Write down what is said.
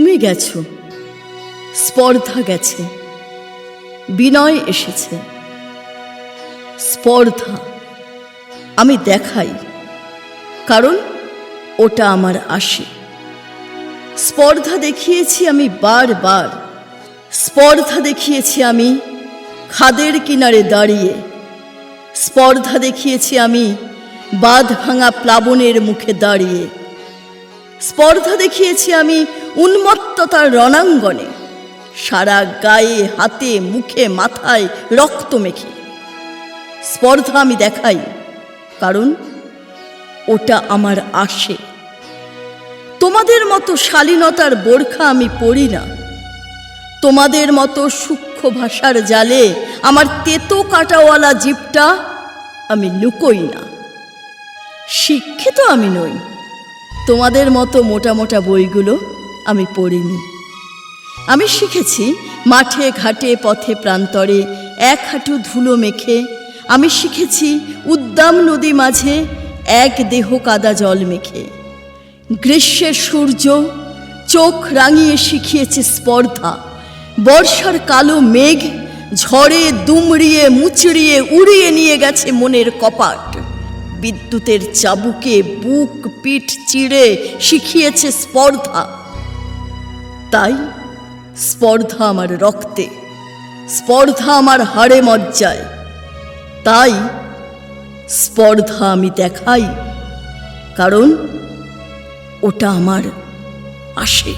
তুমি গেছো, স্পর্ধা গেছে, বিনয় এসেছে। স্পর্ধা আমি দেখাই, কারণ ওটা আমার আসে। স্পর্ধা দেখিয়েছি আমি বারবার, স্পর্ধা দেখিয়েছি আমি খাদের কিনারে দাঁড়িয়ে, স্পর্ধা দেখিয়েছি আমি বাঁধ ভাঙা প্লাবনের মুখে দাঁড়িয়ে, স্পর্ধা দেখিয়েছি আমি উন্মত্ততার রণাঙ্গনে, সারা গায়ে হাতে মুখে মাথায় রক্ত মেখে। স্পর্ধা আমি দেখাই, কারণ ওটা আমার আসে। তোমাদের মতো শালীনতার বোরখা আমি পরি না, তোমাদের মতো সূক্ষ্ম ভাষার জালে আমার তেতো কাঁটাওয়ালা জিভটা আমি লুকোই না। শিক্ষিত আমি নই, তোমাদের মতো মোটা মোটা বইগুলো আমি পড়িনি। আমি শিখেছি মাঠে ঘাটে পথে প্রান্তরে এক হাঁটু ধুলো মেখে, আমি শিখেছি উদ্দাম নদী মাঝে এক দেহ কাদা জল মেখে। গ্রীষ্মের সূর্য চোখ রাঙিয়ে শিখিয়েছে স্পর্ধা, বর্ষার কালো মেঘ ঝড়ে দুমড়িয়ে মুচড়িয়ে উড়িয়ে নিয়ে গেছে মনের কপাট। বিদ্যুতের চাবুকে বুক পিঠ চিড়ে শিখিয়েছে স্পর্ধা। তাই স্পর্ধা আমার রক্তে, স্পর্ধা আমার হাড়ে মজ্জায়। তাই স্পর্ধা আমি দেখাই, কারণ ওটা আমার আসে।